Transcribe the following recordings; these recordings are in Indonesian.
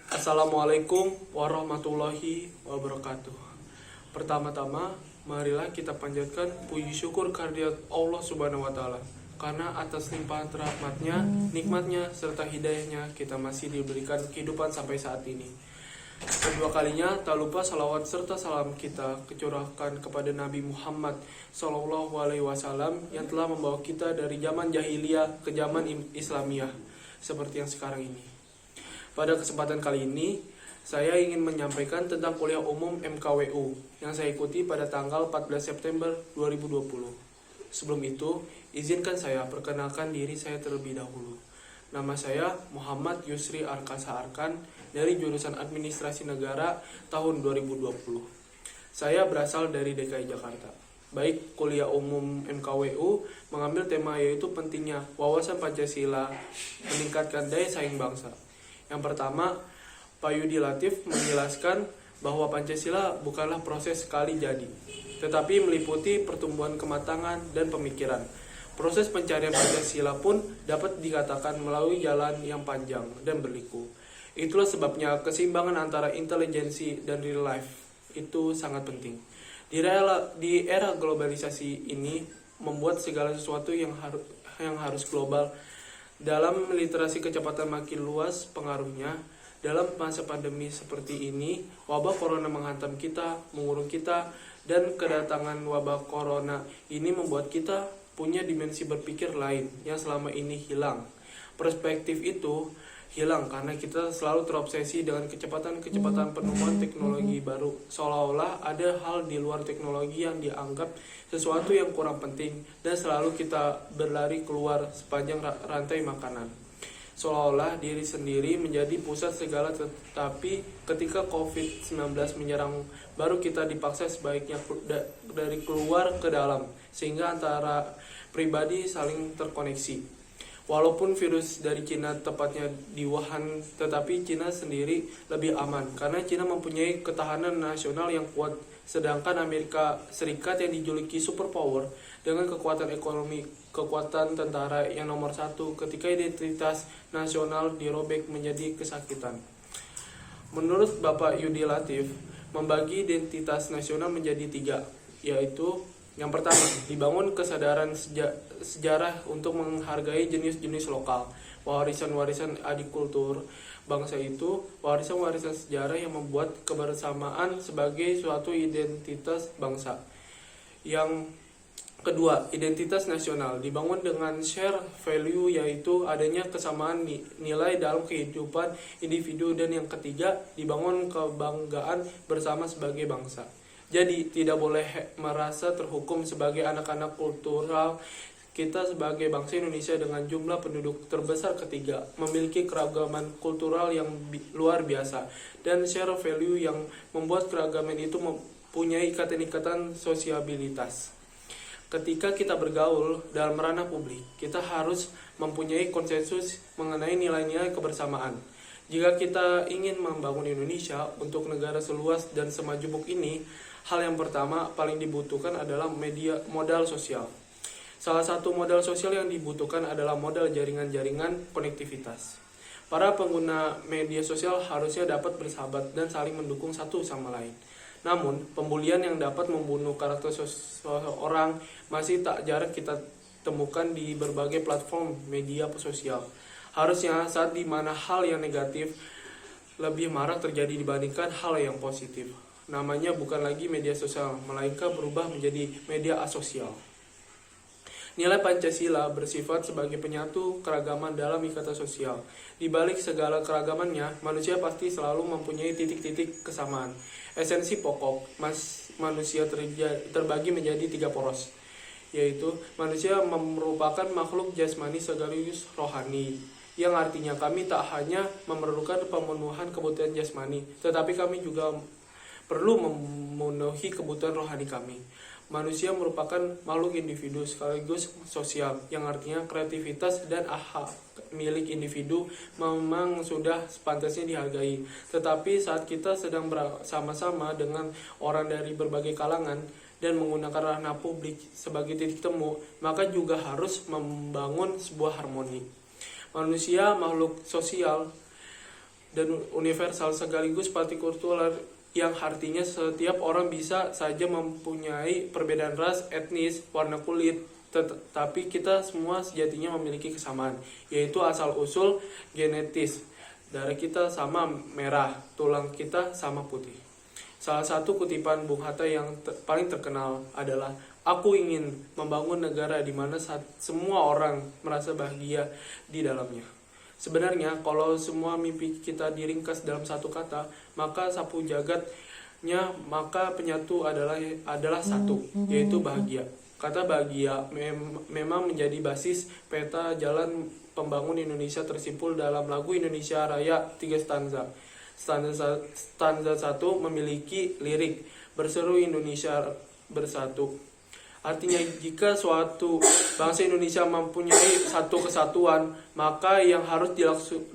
Assalamualaikum warahmatullahi wabarakatuh. Pertama-tama, marilah kita panjatkan puji syukur kehadirat Allah Subhanahu wa Ta'ala, karena atas limpahan rahmatnya, nikmatnya, serta hidayahnya kita masih diberikan kehidupan sampai saat ini. Kedua kalinya, tak lupa salawat serta salam kita kecurahkan kepada Nabi Muhammad SAW yang telah membawa kita dari zaman jahiliyah ke zaman Islamiyah seperti yang sekarang ini. Pada kesempatan kali ini, saya ingin menyampaikan tentang kuliah umum MKWU yang saya ikuti pada tanggal 14 September 2020. Sebelum itu, izinkan saya perkenalkan diri saya terlebih dahulu. Nama saya Muhammad Yusri Arkasa Arkan dari jurusan Administrasi Negara tahun 2020. Saya berasal dari DKI Jakarta. Baik, kuliah umum MKWU mengambil tema yaitu pentingnya wawasan Pancasila meningkatkan daya saing bangsa. Yang pertama, Pak Yudi Latif menjelaskan bahwa Pancasila bukanlah proses sekali jadi, tetapi meliputi pertumbuhan kematangan dan pemikiran. Proses pencarian Pancasila pun dapat dikatakan melalui jalan yang panjang dan berliku. Itulah sebabnya keseimbangan antara intelijensi dan real life itu sangat penting. Di era globalisasi ini membuat segala sesuatu yang harus global. Dalam literasi kecepatan makin luas pengaruhnya. Dalam masa pandemi seperti ini, wabah corona menghantam kita, mengurung kita, dan kedatangan wabah corona ini membuat kita punya dimensi berpikir lain yang selama ini hilang. Perspektif itu hilang karena kita selalu terobsesi dengan kecepatan penemuan teknologi baru, seolah-olah ada hal di luar teknologi yang dianggap sesuatu yang kurang penting dan selalu kita berlari keluar sepanjang rantai makanan, seolah-olah diri sendiri menjadi pusat segala. Tetapi ketika COVID-19 menyerang, baru kita dipaksa sebaiknya dari keluar ke dalam, sehingga antara pribadi saling terkoneksi. Walaupun virus dari Cina, tepatnya di Wuhan, tetapi Cina sendiri lebih aman karena Cina mempunyai ketahanan nasional yang kuat, sedangkan Amerika Serikat yang dijuluki superpower dengan kekuatan ekonomi, kekuatan tentara yang nomor satu, ketika identitas nasional dirobek menjadi kesakitan. Menurut Bapak Yudi Latif, membagi identitas nasional menjadi tiga, yaitu yang pertama, dibangun kesadaran sejarah untuk menghargai jenis-jenis lokal, warisan-warisan adikultur bangsa itu, warisan-warisan sejarah yang membuat kebersamaan sebagai suatu identitas bangsa. Yang kedua, identitas nasional dibangun dengan share value, yaitu adanya kesamaan nilai dalam kehidupan individu. Dan yang ketiga, dibangun kebanggaan bersama sebagai bangsa. Jadi tidak boleh merasa terhukum sebagai anak-anak kultural. Kita sebagai bangsa Indonesia dengan jumlah penduduk terbesar ketiga memiliki keragaman kultural yang luar biasa dan share value yang membuat keragaman itu mempunyai ikatan-ikatan sosiabilitas. Ketika kita bergaul dalam ranah publik, kita harus mempunyai konsensus mengenai nilai-nilai kebersamaan. Jika kita ingin membangun Indonesia untuk negara seluas dan semajemuk ini, hal yang pertama paling dibutuhkan adalah modal sosial. Salah satu modal sosial yang dibutuhkan adalah modal jaringan-jaringan konektivitas. Para pengguna media sosial harusnya dapat bersahabat dan saling mendukung satu sama lain. Namun, pembulian yang dapat membunuh karakter seseorang masih tak jarang kita temukan di berbagai platform media sosial. Harusnya saat di mana hal yang negatif lebih marak terjadi dibandingkan hal yang positif. Namanya bukan lagi media sosial, melainkan berubah menjadi media asosial. Nilai Pancasila bersifat sebagai penyatu keragaman dalam ikatan sosial. Di balik segala keragamannya, manusia pasti selalu mempunyai titik-titik kesamaan. Esensi pokok manusia terbagi menjadi tiga poros, yaitu manusia merupakan makhluk jasmani sekaligus rohani, yang artinya kami tak hanya memerlukan pemenuhan kebutuhan jasmani, tetapi kami juga perlu memenuhi kebutuhan rohani kami. Manusia merupakan makhluk individu sekaligus sosial, yang artinya kreativitas dan hak milik individu memang sudah sepantasnya dihargai. Tetapi saat kita sedang bersama-sama dengan orang dari berbagai kalangan dan menggunakan ranah publik sebagai titik temu, maka juga harus membangun sebuah harmoni. Manusia makhluk sosial dan universal sekaligus multikultural, yang artinya setiap orang bisa saja mempunyai perbedaan ras, etnis, warna kulit, tetapi kita semua sejatinya memiliki kesamaan, yaitu asal-usul genetis. Darah kita sama merah, tulang kita sama putih. Salah satu kutipan Bung Hatta yang paling terkenal adalah, "Aku ingin membangun negara di mana semua orang merasa bahagia di dalamnya." Sebenarnya kalau semua mimpi kita diringkas dalam satu kata, maka sapu jagatnya, maka penyatu adalah satu, yaitu bahagia. Kata bahagia memang menjadi basis peta jalan pembangun Indonesia tersimpul dalam lagu Indonesia Raya 3 stanza. Stanza 1 memiliki lirik berseru Indonesia bersatu. Artinya jika suatu bangsa Indonesia mempunyai satu kesatuan, maka yang harus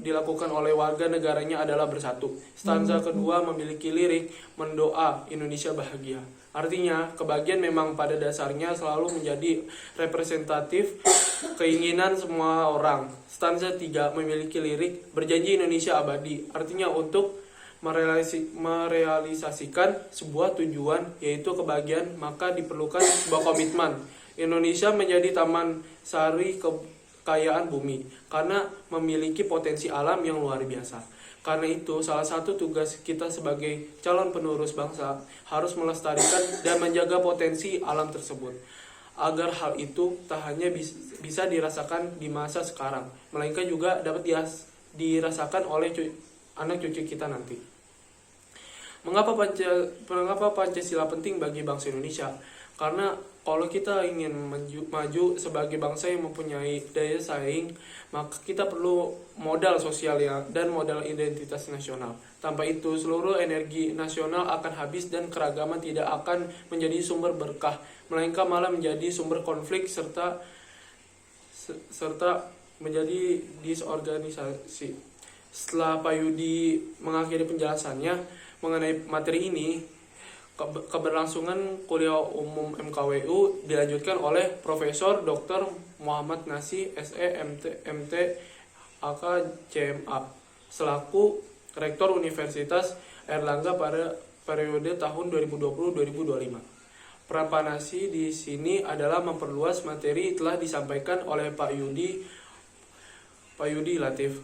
dilakukan oleh warga negaranya adalah bersatu. Stanza kedua memiliki lirik mendoa Indonesia bahagia. Artinya kebahagiaan memang pada dasarnya selalu menjadi representatif keinginan semua orang. Stanza 3 memiliki lirik berjanji Indonesia abadi. Artinya untuk merealisasikan sebuah tujuan, yaitu kebahagiaan, maka diperlukan sebuah komitmen. Indonesia menjadi taman sari kekayaan bumi karena memiliki potensi alam yang luar biasa. Karena itu, salah satu tugas kita sebagai calon penerus bangsa harus melestarikan dan menjaga potensi alam tersebut, agar hal itu tak hanya bisa dirasakan di masa sekarang, melainkan juga dapat dirasakan oleh anak cucu kita nanti. Mengapa Pancasila penting bagi bangsa Indonesia? Karena kalau kita ingin maju sebagai bangsa yang mempunyai daya saing, maka kita perlu modal sosial dan modal identitas nasional. Tanpa itu, seluruh energi nasional akan habis dan keragaman tidak akan menjadi sumber berkah, melainkan malah menjadi sumber konflik serta menjadi disorganisasi. Setelah Pak Yudi mengakhiri penjelasannya mengenai materi ini, keberlangsungan kuliah umum MKWU dilanjutkan oleh Profesor Dr. Muhammad Nasih SE MT AK CMA selaku Rektor Universitas Airlangga pada periode tahun 2020-2025. Peran Pak Nasih di sini adalah memperluas materi telah disampaikan oleh Pak Yudi Latif.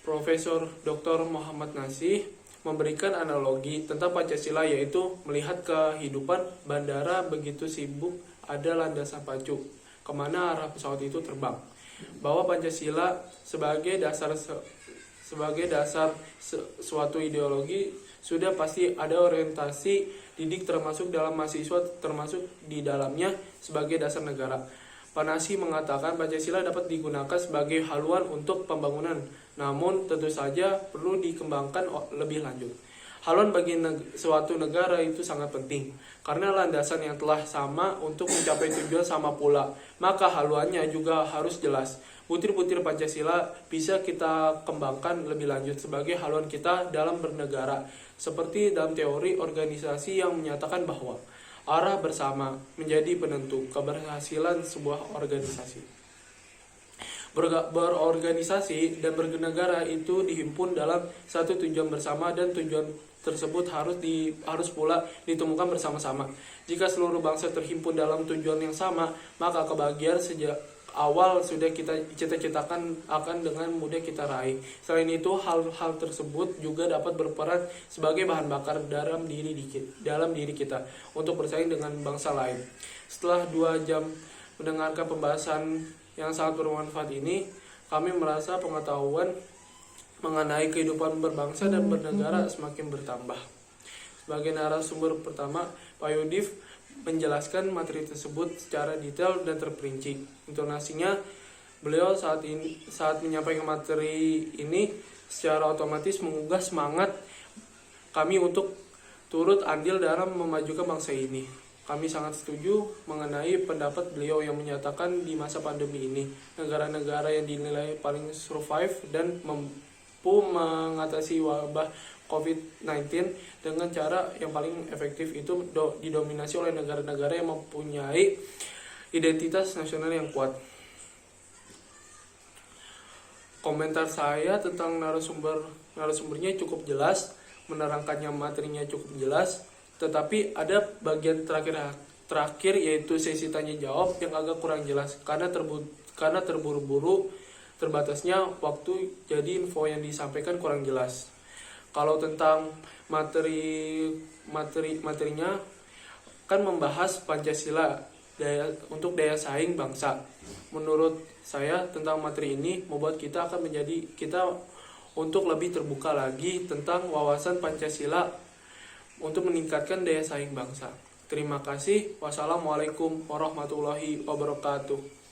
Profesor Dr. Muhammad Nasih memberikan analogi tentang Pancasila, yaitu melihat kehidupan bandara begitu sibuk ada landasan pacu kemana arah pesawat itu terbang, bahwa Pancasila sebagai dasar suatu ideologi sudah pasti ada orientasi didik termasuk dalam mahasiswa termasuk di dalamnya sebagai dasar negara. Pak Nasih mengatakan Pancasila dapat digunakan sebagai haluan untuk pembangunan, namun tentu saja perlu dikembangkan lebih lanjut. Haluan bagi suatu negara itu sangat penting, karena landasan yang telah sama untuk mencapai tujuan sama pula, maka haluannya juga harus jelas. Butir-butir Pancasila bisa kita kembangkan lebih lanjut sebagai haluan kita dalam bernegara, seperti dalam teori organisasi yang menyatakan bahwa arah bersama menjadi penentu keberhasilan sebuah organisasi. Berorganisasi dan bernegara itu dihimpun dalam satu tujuan bersama, dan tujuan tersebut harus pula ditemukan bersama-sama. Jika seluruh bangsa terhimpun dalam tujuan yang sama, maka kebahagiaan sejak awal sudah kita cita-citakan akan dengan mudah kita raih. Selain itu, hal-hal tersebut juga dapat berperan sebagai bahan bakar dalam diri kita untuk bersaing dengan bangsa lain. Setelah 2 jam mendengarkan pembahasan yang sangat bermanfaat ini, kami merasa pengetahuan mengenai kehidupan berbangsa dan bernegara semakin bertambah. Sebagai narasumber pertama, Pak Yudif menjelaskan materi tersebut secara detail dan terperinci. Intonasinya, beliau saat menyampaikan materi ini secara otomatis menggugah semangat kami untuk turut andil dalam memajukan bangsa ini. Kami sangat setuju mengenai pendapat beliau yang menyatakan di masa pandemi ini, negara-negara yang dinilai paling survive dan mampu mengatasi wabah COVID-19 dengan cara yang paling efektif itu didominasi oleh negara-negara yang mempunyai identitas nasional yang kuat. Komentar saya tentang narasumbernya cukup jelas, menerangkannya materinya cukup jelas, tetapi ada bagian terakhir yaitu sesi tanya jawab yang agak kurang jelas karena terburu-buru, terbatasnya waktu, jadi info yang disampaikan kurang jelas. Kalau tentang materinya kan membahas Pancasila untuk daya saing bangsa. Menurut saya tentang materi ini membuat kita untuk lebih terbuka lagi tentang wawasan Pancasila untuk meningkatkan daya saing bangsa. Terima kasih. Wassalamualaikum warahmatullahi wabarakatuh.